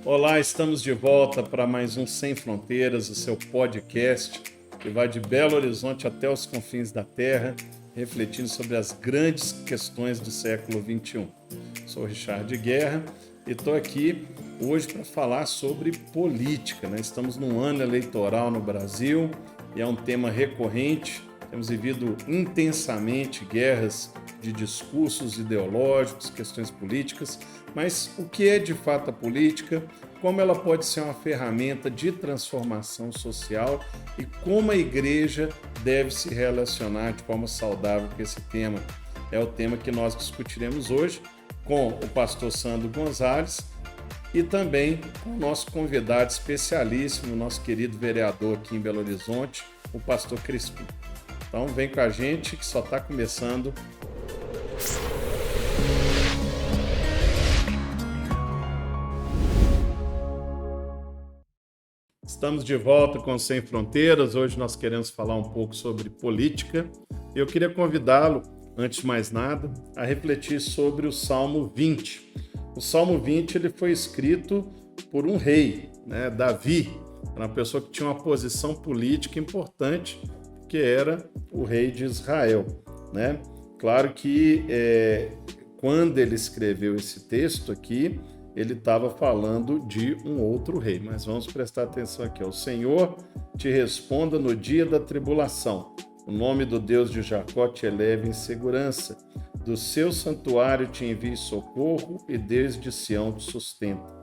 Olá, estamos de volta para mais um Sem Fronteiras, o seu podcast que vai de Belo Horizonte até os confins da Terra, refletindo sobre as grandes questões do século XXI. Sou Richard Guerra e estou aqui hoje para falar sobre política, né? Estamos num ano eleitoral no Brasil e é um tema recorrente. Temos vivido intensamente guerras de discursos ideológicos, questões políticas, mas o que é de fato a política, como ela pode ser uma ferramenta de transformação social e como a igreja deve se relacionar de forma saudável com esse tema. É o tema que nós discutiremos hoje com o pastor Sandro Gonzalez e também com o nosso convidado especialíssimo, nosso querido vereador aqui em Belo Horizonte, o pastor Crispim. Então vem com a gente que só está começando. Estamos de volta com Sem Fronteiras. Hoje nós queremos falar um pouco sobre política. Eu queria convidá-lo, antes de mais nada, a refletir sobre o Salmo 20. O Salmo 20 ele foi escrito por um rei, né, Davi, uma pessoa que tinha uma posição política importante, que era o rei de Israel, né? Claro que quando ele escreveu esse texto aqui, ele estava falando de um outro rei, mas vamos prestar atenção aqui. O Senhor te responda no dia da tribulação. O nome do Deus de Jacó te eleve em segurança. Do seu santuário te envie socorro e desde Sião te sustenta.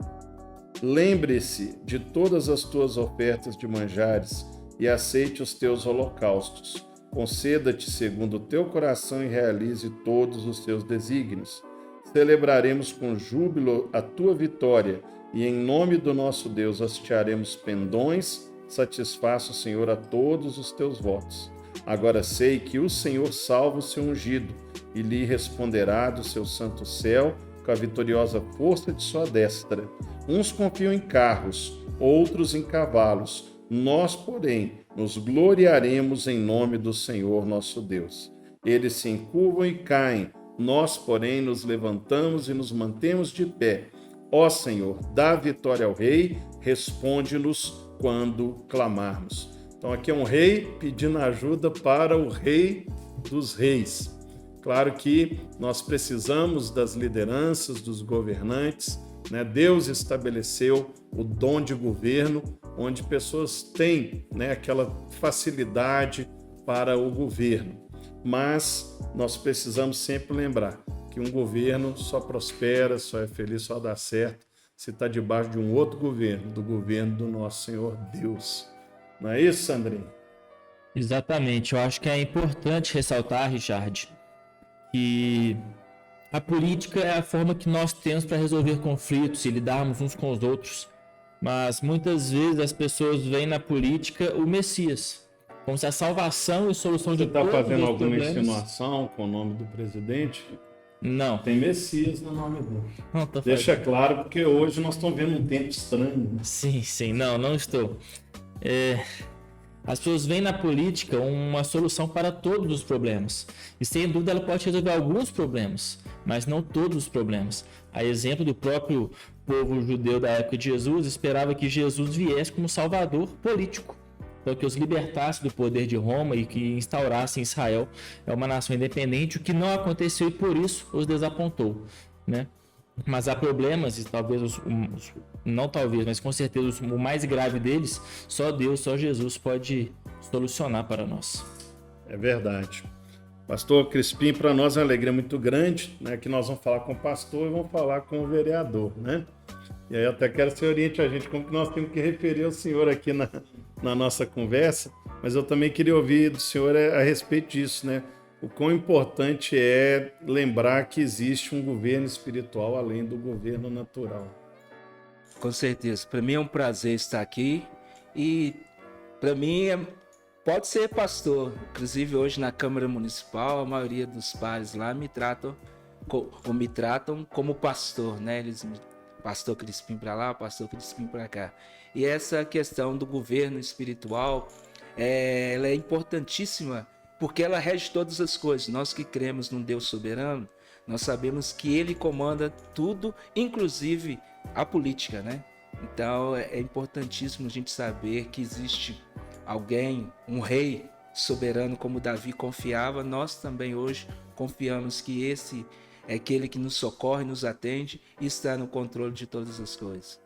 Lembre-se de todas as tuas ofertas de manjares e aceite os teus holocaustos. Conceda-te segundo o teu coração e realize todos os teus desígnios. Celebraremos com júbilo a tua vitória e em nome do nosso Deus hastearemos pendões. Satisfaça o Senhor a todos os teus votos. Agora sei que o Senhor salva o seu ungido e lhe responderá do seu santo céu com a vitoriosa força de sua destra. Uns confiam em carros, outros em cavalos. Nós, porém, nos gloriaremos em nome do Senhor nosso Deus. Eles se encurvam e caem, nós, porém, nos levantamos e nos mantemos de pé. Ó Senhor, dá vitória ao rei, responde-nos quando clamarmos. Então aqui é um rei pedindo ajuda para o rei dos reis. Claro que nós precisamos das lideranças, dos governantes, né? Deus estabeleceu o dom de governo, onde pessoas têm, né, aquela facilidade para o governo. Mas nós precisamos sempre lembrar que um governo só prospera, só é feliz, só dá certo se está debaixo de um outro governo, do governo do nosso Senhor Deus. Não é isso, Sandrinho? Exatamente. Eu acho que é importante ressaltar, Richard, que a política é a forma que nós temos para resolver conflitos e lidarmos uns com os outros. Mas muitas vezes as pessoas veem na política o Messias, como se a salvação e solução de todos os problemas... Você está fazendo alguma insinuação com o nome do presidente? Não. Tem Messias no nome dele. Não tô Deixa fazendo. claro, porque hoje nós estamos vendo um tempo estranho. Sim. Não estou. As pessoas veem na política uma solução para todos os problemas. E sem dúvida ela pode resolver alguns problemas, mas não todos os problemas. A exemplo do próprio povo judeu da época de Jesus, esperava que Jesus viesse como salvador político, para que os libertasse do poder de Roma e que instaurasse em Israel uma nação independente, o que não aconteceu e por isso os desapontou, né? Mas há problemas, e talvez não talvez, mas com certeza o mais grave deles, só Deus, só Jesus pode solucionar para nós. É verdade. Pastor Crispim, para nós é uma alegria muito grande, né, que nós vamos falar com o pastor e vamos falar com o vereador, né? E aí eu até quero que você oriente a gente como que nós temos que referir ao senhor aqui na nossa conversa, mas eu também queria ouvir do senhor a respeito disso, né? O quão importante é lembrar que existe um governo espiritual além do governo natural. Com certeza. Para mim é um prazer estar aqui e para mim pode ser pastor. Inclusive hoje na Câmara Municipal a maioria dos pares lá me tratam como pastor, né? Pastor Crispim para lá, pastor Crispim para cá. E essa questão do governo espiritual, ela é importantíssima porque ela rege todas as coisas. Nós que cremos num Deus soberano, nós sabemos que Ele comanda tudo, inclusive a política, né? Então é importantíssimo a gente saber que existe alguém, um rei soberano como Davi confiava. Nós também hoje confiamos que esse é aquele que nos socorre, nos atende e está no controle de todas as coisas.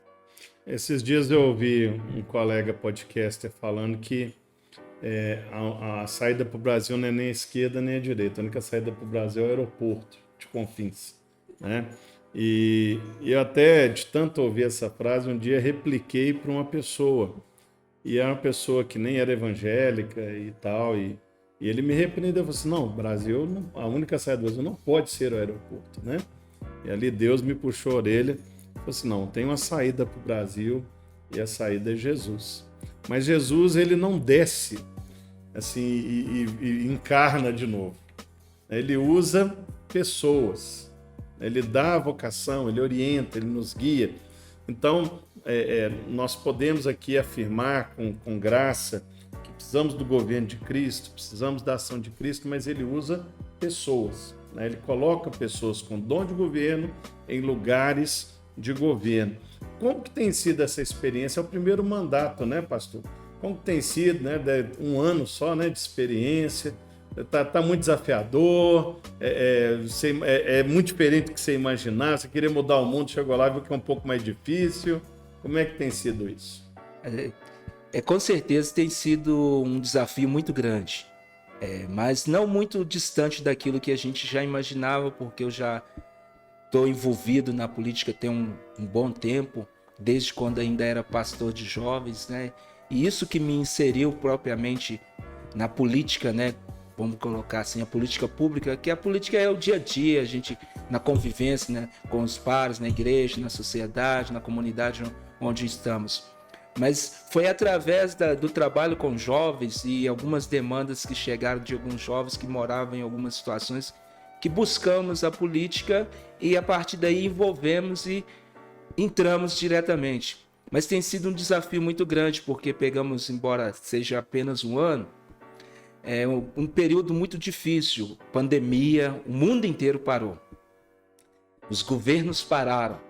Esses dias eu ouvi um colega podcaster falando que a saída para o Brasil não é nem a esquerda nem a direita. A única saída para o Brasil é o aeroporto de Confins, né? E eu até, de tanto ouvir essa frase, um dia repliquei para uma pessoa. E é uma pessoa que nem era evangélica e tal. E ele me repreendeu e falou assim, não, Brasil, a única saída do Brasil não pode ser o aeroporto, né? E ali Deus me puxou a orelha e falou assim, não, tem uma saída para o Brasil e a saída é Jesus. Mas Jesus, ele não desce assim e encarna de novo. Ele usa pessoas. Ele dá a vocação, ele orienta, ele nos guia. Então, nós podemos aqui afirmar com graça que precisamos do governo de Cristo, precisamos da ação de Cristo, mas ele usa pessoas, né? Ele coloca pessoas com dom de governo em lugares de governo. Como que tem sido essa experiência? É o primeiro mandato, né, pastor? Como que tem sido, né? Um ano só, né, de experiência. Tá muito desafiador, é muito diferente do que você imaginava. Você queria mudar o mundo, chegou lá e viu que é um pouco mais difícil. Como é que tem sido isso? Com certeza tem sido um desafio muito grande, mas não muito distante daquilo que a gente já imaginava, porque eu já estou envolvido na política tem um bom tempo, desde quando ainda era pastor de jovens, né? E isso que me inseriu propriamente na política, né? Vamos colocar assim, a política pública, que a política é o dia a dia, a gente na convivência, né, com os pares, na igreja, na sociedade, na comunidade onde estamos. Mas foi através do trabalho com jovens e algumas demandas que chegaram de alguns jovens que moravam em algumas situações que buscamos a política e a partir daí envolvemos e entramos diretamente. Mas tem sido um desafio muito grande porque pegamos, embora seja apenas um ano, um período muito difícil, pandemia, o mundo inteiro parou. Os governos pararam.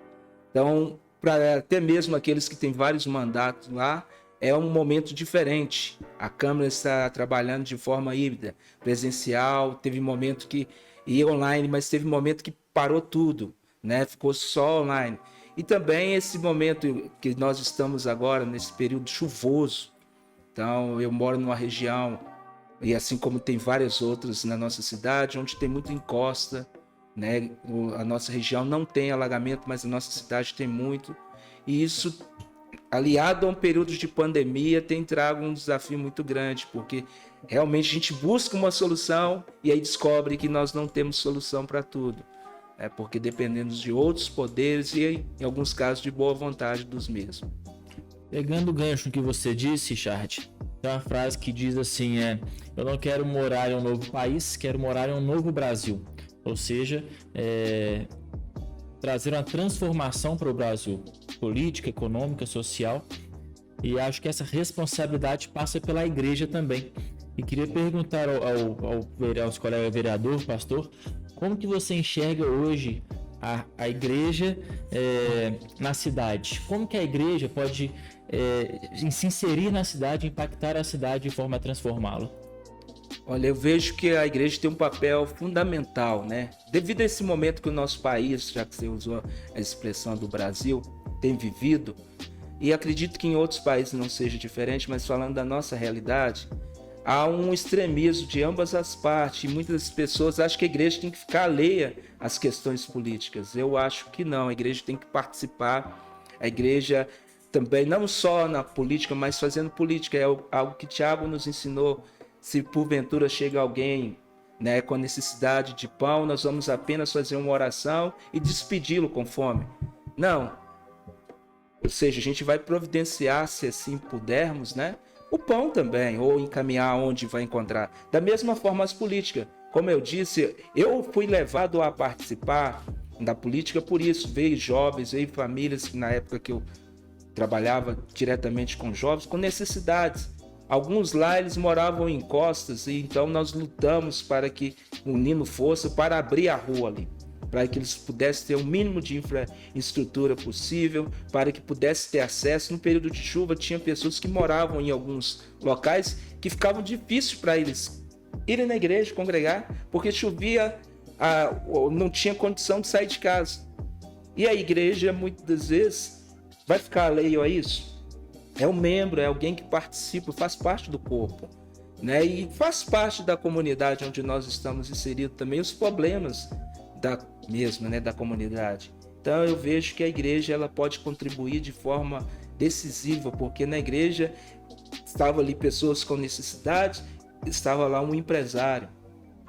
Então, para até mesmo aqueles que têm vários mandatos lá, é um momento diferente. A Câmara está trabalhando de forma híbrida, presencial, teve momento que ia online, mas teve momento que parou tudo, né? Ficou só online. E também esse momento que nós estamos agora, nesse período chuvoso. Então, eu moro numa região, e assim como tem várias outras na nossa cidade, onde tem muita encosta, né? A nossa região não tem alagamento, mas a nossa cidade tem muito. E isso, aliado a um período de pandemia, tem trago um desafio muito grande, porque realmente a gente busca uma solução e aí descobre que nós não temos solução para tudo. Porque dependemos de outros poderes e, em alguns casos, de boa vontade dos mesmos. Pegando o gancho que você disse, Chart, tem uma frase que diz assim, eu não quero morar em um novo país, quero morar em um novo Brasil. Ou seja, trazer uma transformação para o Brasil, política, econômica, social. E acho que essa responsabilidade passa pela igreja também. E queria perguntar aos colegas vereador, pastor, como que você enxerga hoje a igreja na cidade? Como que a igreja pode se inserir na cidade, impactar a cidade de forma a transformá-la? Olha, eu vejo que a igreja tem um papel fundamental, né? Devido a esse momento que o nosso país, já que você usou a expressão do Brasil, tem vivido, e acredito que em outros países não seja diferente, mas falando da nossa realidade, há um extremismo de ambas as partes, e muitas pessoas acham que a igreja tem que ficar alheia às questões políticas. Eu acho que não, a igreja tem que participar, a igreja também, não só na política, mas fazendo política, é algo que Tiago nos ensinou. Se porventura chega alguém, né, com necessidade de pão, nós vamos apenas fazer uma oração e despedi-lo com fome. Não. Ou seja, a gente vai providenciar, se assim pudermos, né, o pão também, ou encaminhar onde vai encontrar. Da mesma forma as políticas. Como eu disse, eu fui levado a participar da política por isso. Veio jovens, veio famílias, que na época que eu trabalhava diretamente com jovens, com necessidades. Alguns lá eles moravam em costas e então nós lutamos para que unindo força para abrir a rua ali, para que eles pudessem ter o mínimo de infraestrutura possível, para que pudessem ter acesso. No período de chuva, tinha pessoas que moravam em alguns locais que ficavam difíceis para eles irem na igreja, congregar, porque chovia, não tinha condição de sair de casa. E a igreja, muitas das vezes, vai ficar alheio a isso? É um membro, é alguém que participa, faz parte do corpo, né? E faz parte da comunidade onde nós estamos inseridos também, os problemas da comunidade. Então eu vejo que a igreja ela pode contribuir de forma decisiva, porque na igreja estavam ali pessoas com necessidades, estava lá um empresário.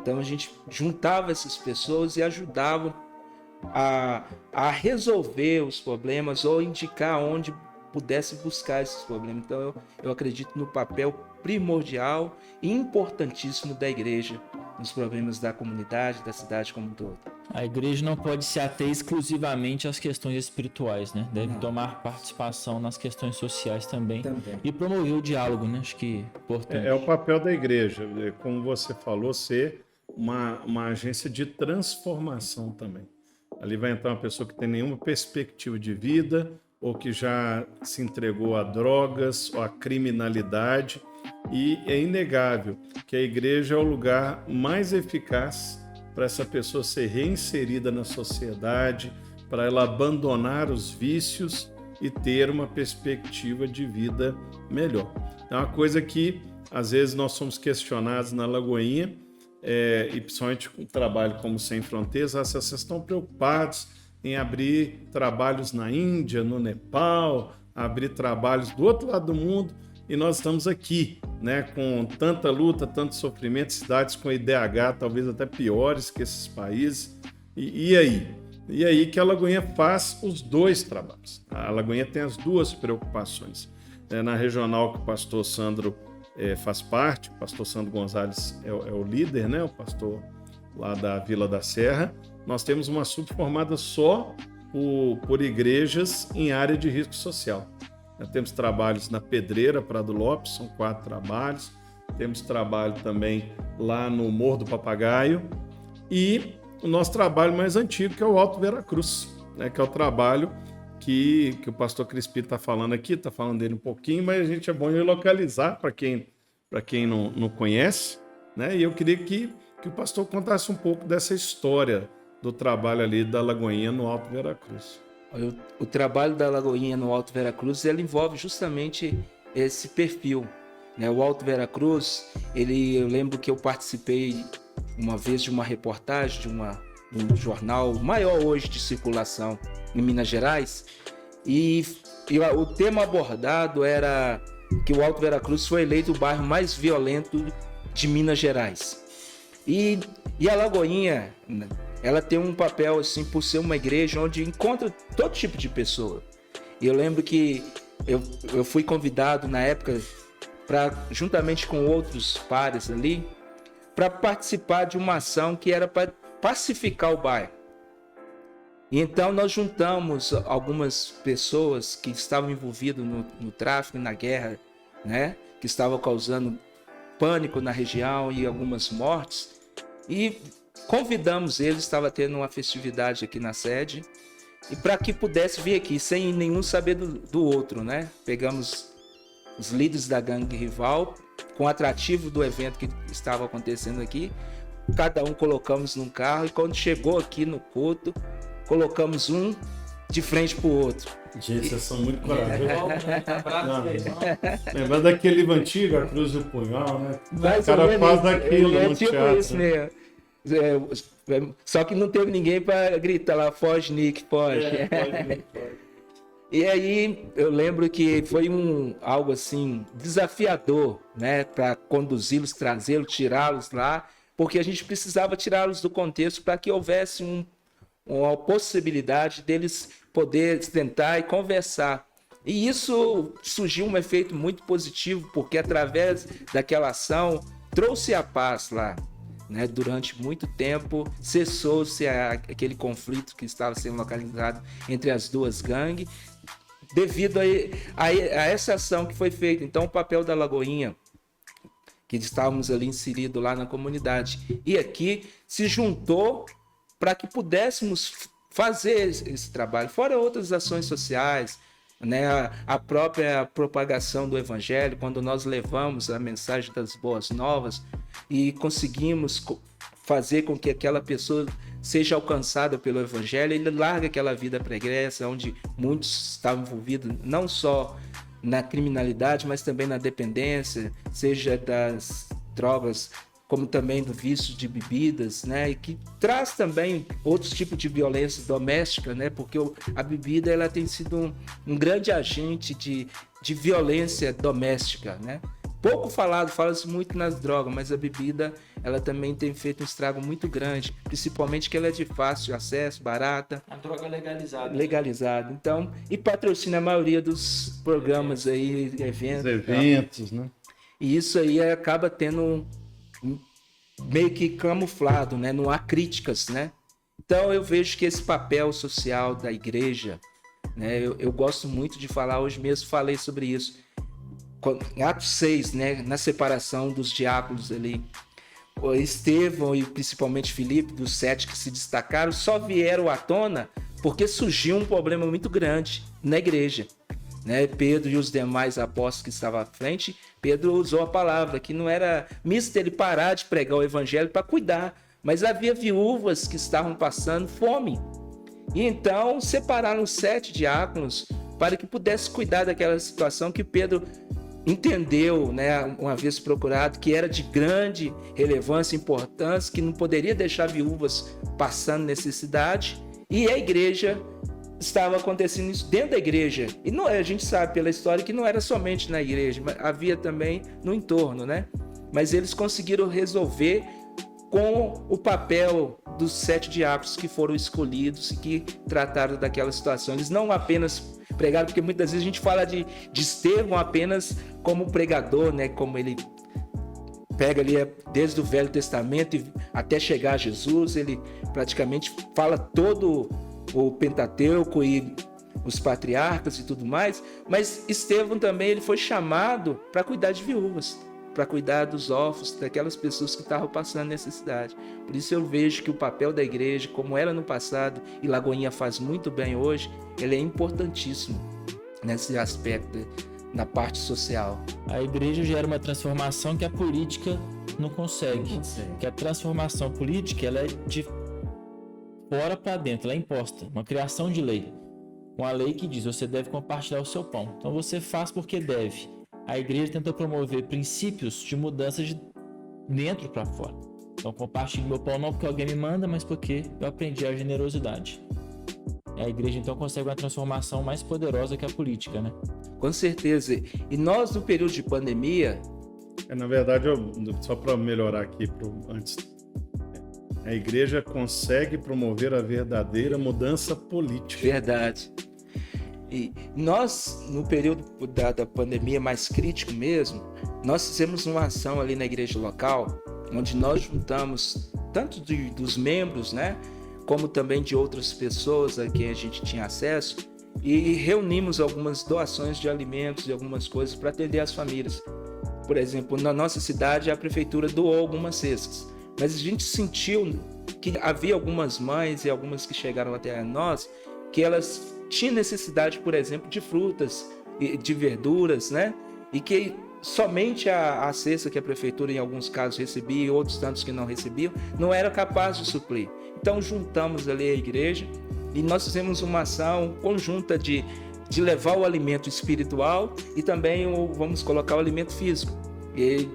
Então a gente juntava essas pessoas e ajudava a resolver os problemas ou indicar onde pudesse buscar esses problemas. Então eu acredito no papel primordial e importantíssimo da igreja nos problemas da comunidade, da cidade como um todo. A igreja não pode se ater exclusivamente às questões espirituais, né? Deve tomar participação nas questões sociais também. E promover o diálogo, né? Acho que é importante. É o papel da igreja, como você falou, ser uma agência de transformação também. Ali vai entrar uma pessoa que tem nenhuma perspectiva de vida, ou que já se entregou a drogas ou a criminalidade, e é inegável que a igreja é o lugar mais eficaz para essa pessoa ser reinserida na sociedade, para ela abandonar os vícios e ter uma perspectiva de vida melhor. É uma coisa que às vezes nós somos questionados na Lagoinha, e principalmente com um trabalho como Sem Fronteiras, vocês estão preocupados em abrir trabalhos na Índia, no Nepal, abrir trabalhos do outro lado do mundo, e nós estamos aqui, né, com tanta luta, tanto sofrimento, cidades com IDH talvez até piores que esses países. E aí? E aí que a Lagoinha faz os dois trabalhos. A Lagoinha tem as duas preocupações. Na regional que o pastor Sandro faz parte, o pastor Sandro Gonzalez é o líder, né, o pastor lá da Vila da Serra, nós temos uma subformada só por igrejas em área de risco social. Temos trabalhos na Pedreira, Prado Lopes, são 4 trabalhos. Temos trabalho também lá no Morro do Papagaio. E o nosso trabalho mais antigo, que é o Alto Veracruz, né, que é o trabalho que o pastor Crispim está falando aqui, está falando dele um pouquinho, mas a gente é bom localizar para quem não conhece, né? E eu queria que o pastor contasse um pouco dessa história do trabalho ali da Lagoinha no Alto Veracruz. O trabalho da Lagoinha no Alto Veracruz, ele envolve justamente esse perfil, né? O Alto Veracruz, eu lembro que eu participei uma vez de uma reportagem de um jornal maior hoje de circulação em Minas Gerais, e o tema abordado era que o Alto Veracruz foi eleito o bairro mais violento de Minas Gerais. E a Lagoinha, ela tem um papel, assim, por ser uma igreja onde encontra todo tipo de pessoa. E eu lembro que eu fui convidado na época, juntamente com outros pares ali, para participar de uma ação que era para pacificar o bairro. E então nós juntamos algumas pessoas que estavam envolvidas no tráfico e na guerra, né? Que estavam causando pânico na região e algumas mortes. E convidamos eles, estava tendo uma festividade aqui na sede, e para que pudesse vir aqui, sem nenhum saber do outro, né? Pegamos os líderes da gangue rival, com o atrativo do evento que estava acontecendo aqui, cada um colocamos num carro, e quando chegou aqui no culto, colocamos um de frente para o outro. Gente, vocês são muito corajosos. Lembra daquele livro antigo, A Cruz e o Punhal, né? O cara faz daquilo no tipo teatro. Isso mesmo. Só que não teve ninguém para gritar lá, foge, Nick, foge. Pode. E aí eu lembro que foi algo assim desafiador, né, para conduzi-los, trazê-los, tirá-los lá, porque a gente precisava tirá-los do contexto para que houvesse uma possibilidade deles poder sentar e conversar. E isso surgiu um efeito muito positivo, porque através daquela ação trouxe a paz lá, né? Durante muito tempo cessou-se aquele conflito que estava sendo localizado entre as duas gangues, devido a essa ação que foi feita. Então o papel da Lagoinha, que estávamos ali inseridos lá na comunidade, e aqui se juntou para que pudéssemos fazer esse trabalho, fora outras ações sociais, né? A própria propagação do evangelho, quando nós levamos a mensagem das boas novas e conseguimos fazer com que aquela pessoa seja alcançada pelo evangelho, ele larga aquela vida pregressa, onde muitos estavam envolvidos não só na criminalidade, mas também na dependência, seja das drogas, como também do vício de bebidas, né? E que traz também outros tipos de violência doméstica, né? Porque a bebida ela tem sido um grande agente de violência doméstica, né? Pouco falado, fala-se muito nas drogas, mas a bebida ela também tem feito um estrago muito grande, principalmente que ela é de fácil acesso, barata. A droga legalizada. Legalizada. Então, e patrocina a maioria dos programas aí, Eventos, né? E isso aí acaba tendo meio que camuflado, né? Não há críticas, né? Então eu vejo que esse papel social da igreja, né? Eu gosto muito de falar, hoje mesmo falei sobre isso. Em Atos 6, né? Na separação dos diáconos ali, Estevão e principalmente Filipe, dos 7 que se destacaram, só vieram à tona porque surgiu um problema muito grande na igreja. Né? Pedro e os demais apóstolos que estavam à frente, Pedro usou a palavra que não era misto ele parar de pregar o evangelho para cuidar, mas havia viúvas que estavam passando fome. E então separaram 7 diáconos para que pudesse cuidar daquela situação que Pedro entendeu, né, uma vez procurado, que era de grande relevância e importância, que não poderia deixar viúvas passando necessidade, e a igreja estava acontecendo isso dentro da igreja. E não, a gente sabe pela história que não era somente na igreja, mas havia também no entorno, né? Mas eles conseguiram resolver com o papel dos 7 diáconos que foram escolhidos e que trataram daquela situação. Eles não apenas pregaram, porque muitas vezes a gente fala de Estevão apenas como pregador, né? Como ele pega ali desde o Velho Testamento até chegar a Jesus, ele praticamente fala todo o Pentateuco e os patriarcas e tudo mais, mas Estevão também ele foi chamado para cuidar de viúvas, para cuidar dos órfãos, daquelas pessoas que estavam passando necessidade. Por isso eu vejo que o papel da igreja, como era no passado, e Lagoinha faz muito bem hoje, ele é importantíssimo nesse aspecto, na parte social. A igreja gera uma transformação que a política não consegue. Que a transformação política ela é de fora para dentro, ela é imposta, uma criação de lei. Uma lei que diz, você deve compartilhar o seu pão. Então você faz porque deve. A igreja tentou promover princípios de mudança de dentro para fora. Então compartilho meu pão não porque alguém me manda, mas porque eu aprendi a generosidade. A igreja então consegue uma transformação mais poderosa que a política, né? Com certeza. E nós no período de pandemia... Na verdade, só para melhorar aqui, antes... A igreja consegue promover a verdadeira mudança política. Verdade. E nós, no período da pandemia mais crítico mesmo, nós fizemos uma ação ali na igreja local, onde nós juntamos tanto dos membros, né, como também de outras pessoas a quem a gente tinha acesso, e reunimos algumas doações de alimentos e algumas coisas para atender as famílias. Por exemplo, na nossa cidade, a prefeitura doou algumas cestas. Mas a gente sentiu que havia algumas mães e algumas que chegaram até nós, que elas tinham necessidade, por exemplo, de frutas e de verduras, né? E que somente a cesta que a prefeitura em alguns casos recebia e outros tantos que não recebiam, não era capaz de suprir. Então juntamos ali a igreja e nós fizemos uma ação conjunta de levar o alimento espiritual e também vamos colocar o alimento físico. E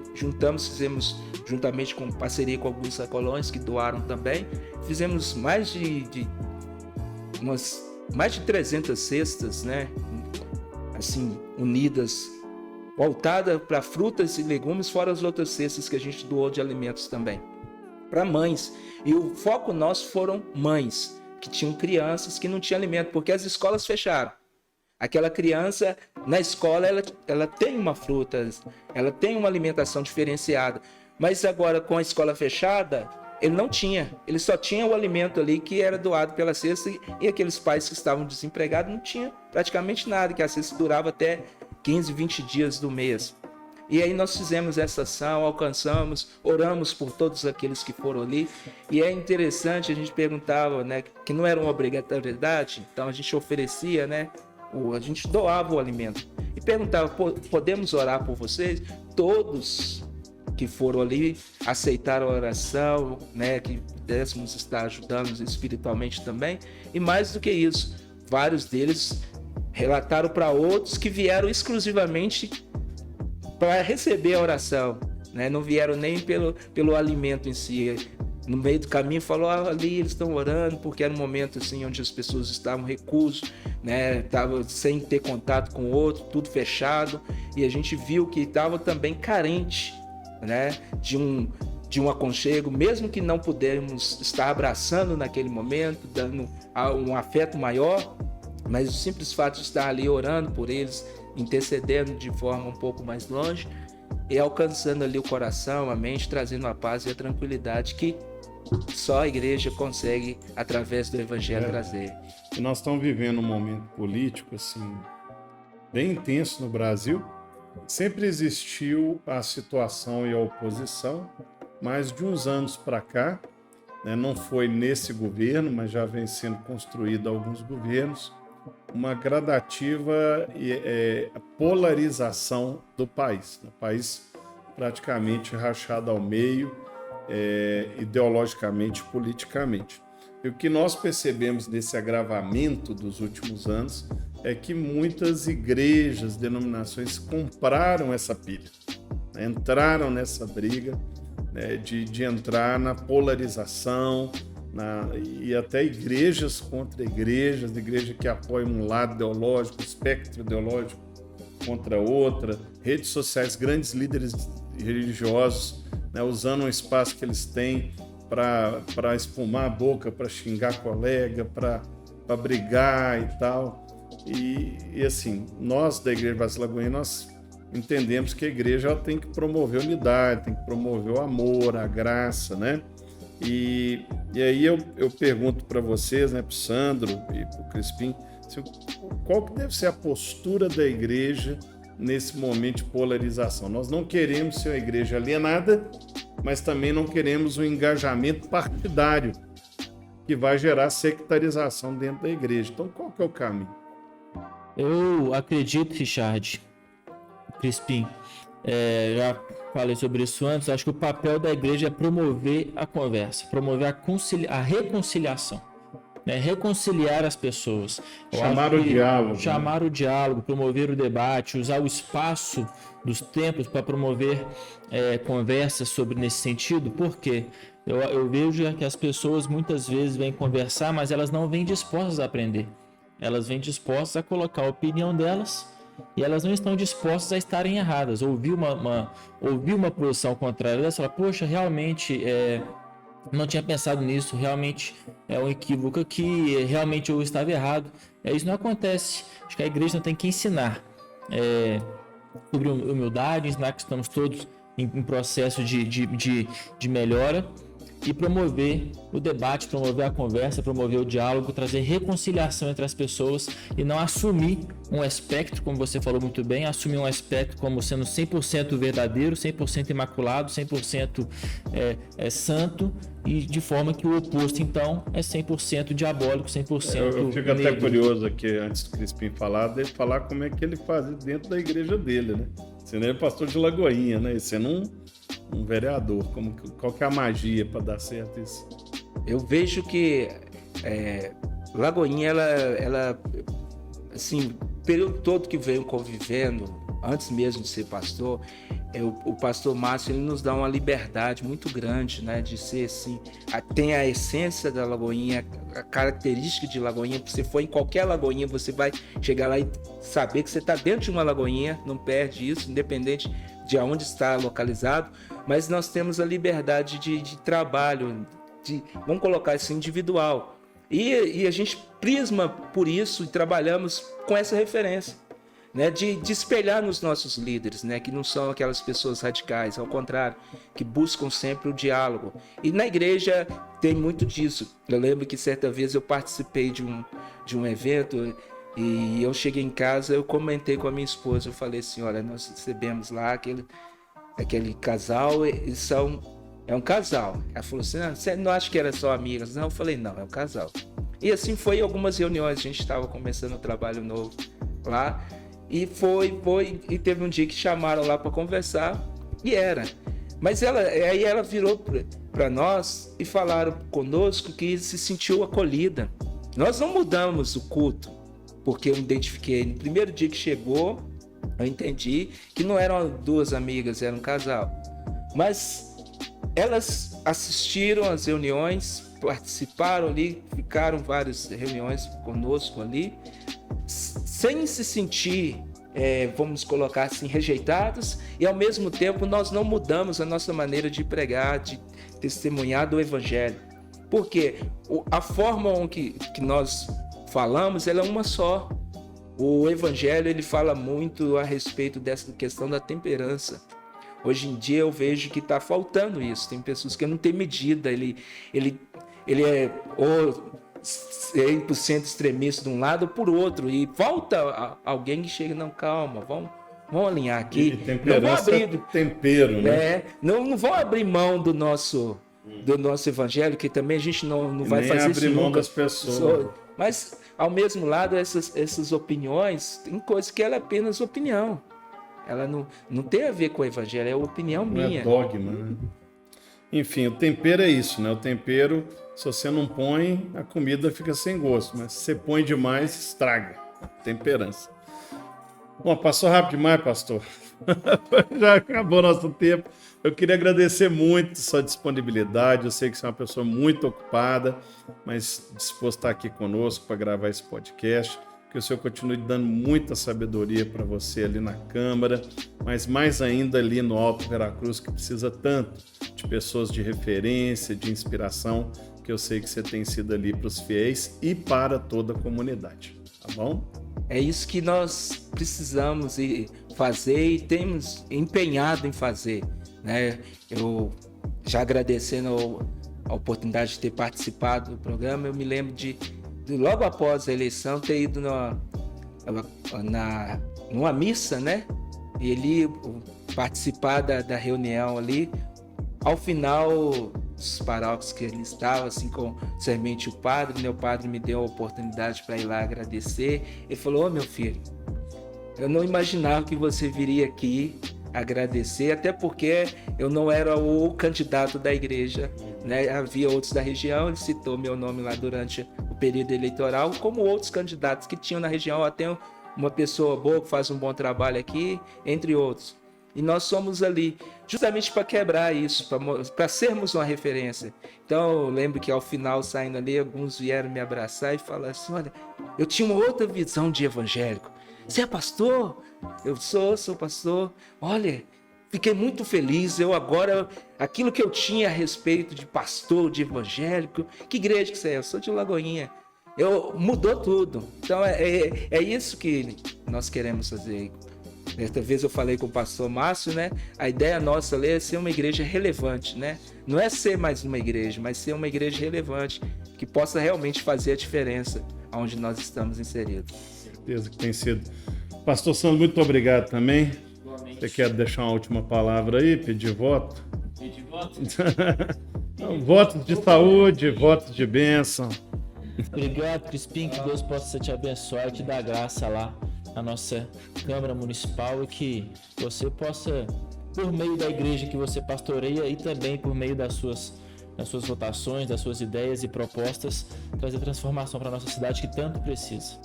fizemos juntamente com parceria com alguns sacolões que doaram também, fizemos mais de 300 cestas, né? Assim, unidas, voltada para frutas e legumes, fora as outras cestas que a gente doou de alimentos também, para mães. E o foco nosso foram mães que tinham crianças que não tinham alimento, porque as escolas fecharam. Aquela criança, na escola, ela tem uma fruta, ela tem uma alimentação diferenciada. Mas agora, com a escola fechada, ele não tinha. Ele só tinha o alimento ali que era doado pela cesta e aqueles pais que estavam desempregados não tinham praticamente nada, que a cesta durava até 15, 20 dias do mês. E aí nós fizemos essa ação, alcançamos, oramos por todos aqueles que foram ali. E é interessante, a gente perguntava, né, que não era uma obrigatoriedade, então a gente oferecia, né, a gente doava o alimento. E perguntava, podemos orar por vocês? Todos que foram ali aceitaram a oração, né, que pudéssemos estar ajudando espiritualmente também. E mais do que isso, vários deles relataram para outros que vieram exclusivamente para receber a oração, né? Não vieram nem pelo alimento em si. No meio do caminho falou, ali eles estão orando, porque era um momento assim onde as pessoas estavam reclusos, né? Estavam sem ter contato com o outro, tudo fechado, e a gente viu que estava também carente, né? De um aconchego, mesmo que não pudéssemos estar abraçando naquele momento, dando um afeto maior, mas o simples fato de estar ali orando por eles, intercedendo de forma um pouco mais longe e alcançando ali o coração, a mente, trazendo a paz e a tranquilidade que só a igreja consegue, através do evangelho, trazer. E nós estamos vivendo um momento político assim, bem intenso no Brasil. Sempre existiu a situação e a oposição, mas de uns anos para cá, né, não foi nesse governo, mas já vem sendo construído alguns governos, uma gradativa polarização do país. O país praticamente rachado ao meio, ideologicamente, politicamente. E o que nós percebemos nesse agravamento dos últimos anos é que muitas igrejas, denominações compraram essa pilha, né? Entraram nessa briga, né? de entrar na polarização, e até igrejas contra igrejas, igreja que apoia um lado ideológico, espectro ideológico contra outra, redes sociais, grandes líderes religiosos, né, usando um espaço que eles têm para espumar a boca, para xingar colega, para brigar e tal. E assim, nós da Igreja Batista Lagoinha, nós entendemos que a igreja ela tem que promover unidade, tem que promover o amor, a graça, né? E aí eu pergunto para vocês, né, para o Sandro e para o Crispim, assim, qual que deve ser a postura da igreja nesse momento de polarização? Nós não queremos ser uma igreja alienada, mas também não queremos um engajamento partidário que vai gerar sectarização dentro da igreja. Então, qual que é o caminho? Eu acredito, Richard, Crispim, já falei sobre isso antes, acho que o papel da igreja é promover a conversa, promover a reconciliação, né? Reconciliar as pessoas. Chamar o diálogo. Chamar o diálogo, promover o debate, usar o espaço dos templos para promover conversas sobre nesse sentido, porque eu vejo que as pessoas muitas vezes vêm conversar, mas elas não vêm dispostas a aprender. Elas vêm dispostas a colocar a opinião delas e elas não estão dispostas a estarem erradas. Ouvir uma posição contrária dessa, falar, poxa, realmente não tinha pensado nisso, realmente é um equívoco aqui, realmente eu estava errado. Isso não acontece. Acho que a igreja não tem que ensinar sobre humildade, ensinar que estamos todos em processo de melhora, e promover o debate, promover a conversa, promover o diálogo, trazer reconciliação entre as pessoas e não assumir um espectro, como você falou muito bem, assumir um espectro como sendo 100% verdadeiro, 100% imaculado, 100% santo, e de forma que o oposto, então, é 100% diabólico, 100% Eu fico até curioso aqui, antes do Crispim dele falar como é que ele faz dentro da igreja dele, né? Sendo ele pastor de Lagoinha, né? E sendo um vereador, qual que é a magia para dar certo isso? Eu vejo que Lagoinha, ela assim, o período todo que veio convivendo, antes mesmo de ser pastor, o pastor Márcio, ele nos dá uma liberdade muito grande, né, de ser assim, tem a essência da Lagoinha, a característica de Lagoinha. Se você for em qualquer Lagoinha, você vai chegar lá e saber que você está dentro de uma Lagoinha, não perde isso, independente de onde está localizado, mas nós temos a liberdade de trabalho, vamos colocar assim, individual. E a gente prisma por isso e trabalhamos com essa referência, né, de espelhar nos nossos líderes, né, que não são aquelas pessoas radicais, ao contrário, que buscam sempre o diálogo. E na igreja tem muito disso. Eu lembro que certa vez eu participei de um evento E eu cheguei em casa, eu comentei com a minha esposa, eu falei assim, olha, nós recebemos lá aquele casal, é um casal. Ela falou assim, você não acha que era só amigas? Não, eu falei, não, é um casal. E assim foi em algumas reuniões, a gente estava começando um trabalho novo lá, e e teve um dia que chamaram lá para conversar, e era. Mas aí ela virou para nós e falaram conosco que se sentiu acolhida. Nós não mudamos o culto, porque eu identifiquei, no primeiro dia que chegou, eu entendi que não eram duas amigas, era um casal. Mas elas assistiram às reuniões, participaram ali, ficaram várias reuniões conosco ali, sem se sentir, vamos colocar assim, rejeitados, e ao mesmo tempo nós não mudamos a nossa maneira de pregar, de testemunhar do Evangelho. Porque a forma que nós falamos, ela é uma só. O Evangelho, ele fala muito a respeito dessa questão da temperança. Hoje em dia eu vejo que está faltando isso. Tem pessoas que não têm medida. Ele é ou 100% extremista de um lado ou por outro. E falta alguém que chega, não, calma, vamos alinhar aqui. E temperança é tempero, né? Não vão abrir mão do nosso Evangelho, que também a gente não vai fazer isso. Nem abrir mão das pessoas. Mas, ao mesmo lado, essas opiniões, tem coisas que ela é apenas opinião. Ela não tem a ver com o Evangelho, é opinião minha. Não é dogma, né? Enfim, o tempero é isso, né? O tempero, se você não põe, a comida fica sem gosto. Mas se você põe demais, estraga. Temperança. Bom, passou rápido demais, pastor. Já acabou nosso tempo. Eu queria agradecer muito sua disponibilidade. Eu sei que você é uma pessoa muito ocupada, mas disposto a estar aqui conosco para gravar esse podcast. Que o Senhor continue dando muita sabedoria para você ali na Câmara, mas mais ainda ali no Alto Veracruz, que precisa tanto de pessoas de referência, de inspiração, que eu sei que você tem sido ali para os fiéis e para toda a comunidade. Tá bom? É isso que nós precisamos fazer e temos empenhado em fazer, né? Eu já agradecendo a oportunidade de ter participado do programa, eu me lembro de logo após a eleição ter ido numa missa, né? E ali participar da reunião ali. Ao final, os paróquios que ele estava, assim, com somente o padre, meu padre me deu a oportunidade para ir lá agradecer. Ele falou: meu filho, eu não imaginava que você viria aqui agradecer, até porque eu não era o candidato da igreja, né? Havia outros da região, ele citou meu nome lá durante o período eleitoral, como outros candidatos que tinham na região, até uma pessoa boa que faz um bom trabalho aqui, entre outros. E nós somos ali justamente para quebrar isso, para sermos uma referência. Então eu lembro que ao final, saindo ali, alguns vieram me abraçar e falaram assim: olha, eu tinha uma outra visão de evangélico. Você é pastor? Eu sou pastor. Olha, fiquei muito feliz. Eu agora, aquilo que eu tinha a respeito de pastor, de evangélico, que igreja que você é? Eu sou de Lagoinha. Mudou tudo. Então é isso que nós queremos fazer. Desta vez eu falei com o pastor Márcio, né? A ideia nossa ali é ser uma igreja relevante, né? Não é ser mais uma igreja, mas ser uma igreja relevante, que possa realmente fazer a diferença onde nós estamos inseridos. Certeza que tem sido. Pastor Sandro, muito obrigado também. Você quer deixar uma última palavra aí? Pedir voto? Pedir voto? Votos de saúde, votos de bênção. Obrigado, Crispim, que Deus possa te abençoar e te dar graça lá na nossa Câmara Municipal e que você possa, por meio da igreja que você pastoreia e também por meio das suas votações, das suas ideias e propostas, trazer transformação para a nossa cidade que tanto precisa.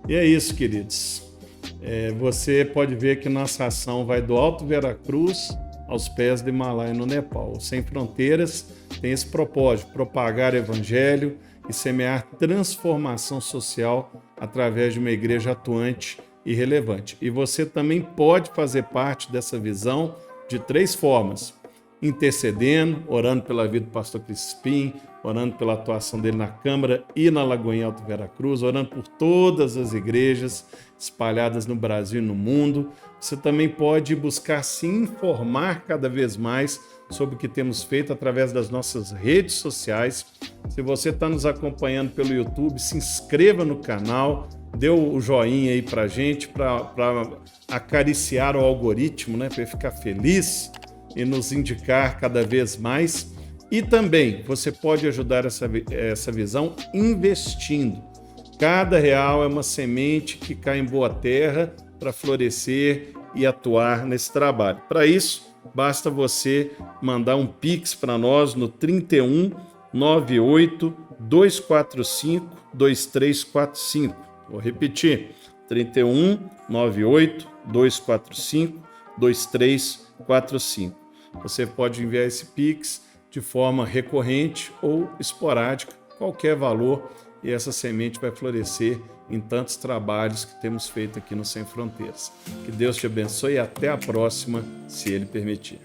E é isso, queridos. Você pode ver que nossa ação vai do Alto Veracruz aos pés do Himalaia, no Nepal. O Sem Fronteiras tem esse propósito: propagar o evangelho e semear transformação social através de uma igreja atuante e relevante. E você também pode fazer parte dessa visão de 3 formas: intercedendo, orando pela vida do pastor Crispim, orando pela atuação dele na Câmara e na Lagoinha Alto Veracruz, orando por todas as igrejas espalhadas no Brasil e no mundo. Você também pode buscar se informar cada vez mais sobre o que temos feito através das nossas redes sociais. Se você está nos acompanhando pelo YouTube, se inscreva no canal, dê o joinha aí pra gente, para acariciar o algoritmo, né? Para ele ficar feliz e nos indicar cada vez mais. E também você pode ajudar essa visão investindo. Cada real é uma semente que cai em boa terra para florescer e atuar nesse trabalho. Para isso, basta você mandar um Pix para nós no 31 98 245 2345. Vou repetir, 31 98 245 2345. Você pode enviar esse Pix de forma recorrente ou esporádica, qualquer valor, e essa semente vai florescer em tantos trabalhos que temos feito aqui no Sem Fronteiras. Que Deus te abençoe e até a próxima, se Ele permitir.